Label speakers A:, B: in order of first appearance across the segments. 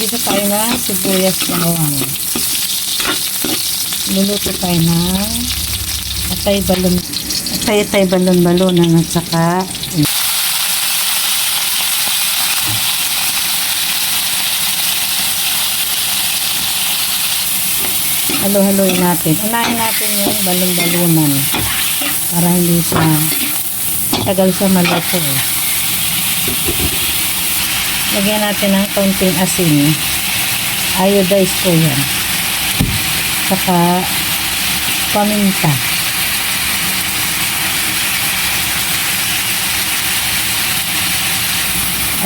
A: Dito tayo na sibuyas bawang. Luluto tayo ng atay balon-balonan at saka halo-haloin natin. Unahin natin yung balon-balonan para hindi siya tagal siya maluto. Lagyan natin ng kaunting asin. Iodized po yan. Saka paminta.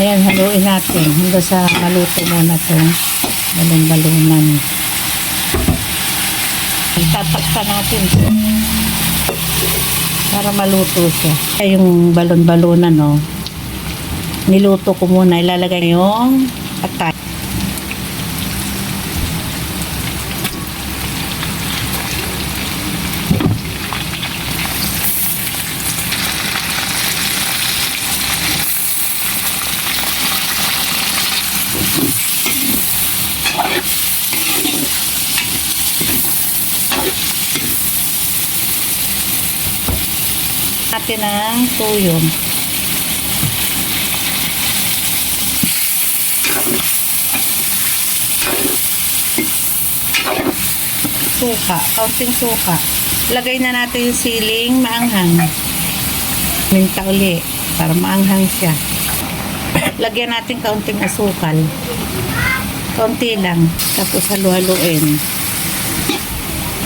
A: Ayan, haluin natin hanggang sa maluto muna itong balon-balonan. Tatakpan natin ito para maluto siya. Yung balon-balonan, no, niluto ko muna. Ilalagay yung atay. Natin ang tuyo. Suka, kaunting suka. Lagay na natin yung siling maanghang. Minta uli para maanghang siya. Lagyan natin kaunting asukal. Kaunti lang. Tapos halu-haluin.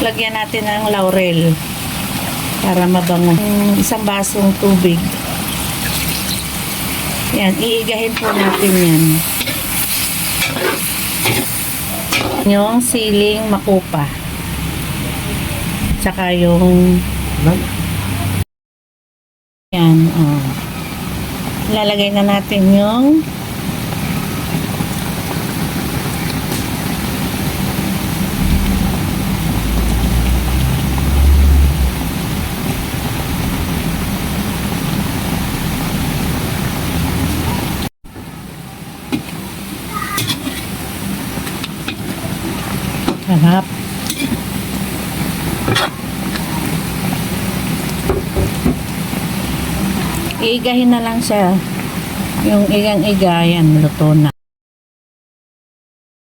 A: Lagyan natin ng laurel para mabango. Isang basong tubig. Yan, iigahin po natin yan. Yung siling makupa. Tsaka yung yan, oh. Lalagay na natin yung harap. Iigahin na lang siya. Yung igang-iga, yan, luto na.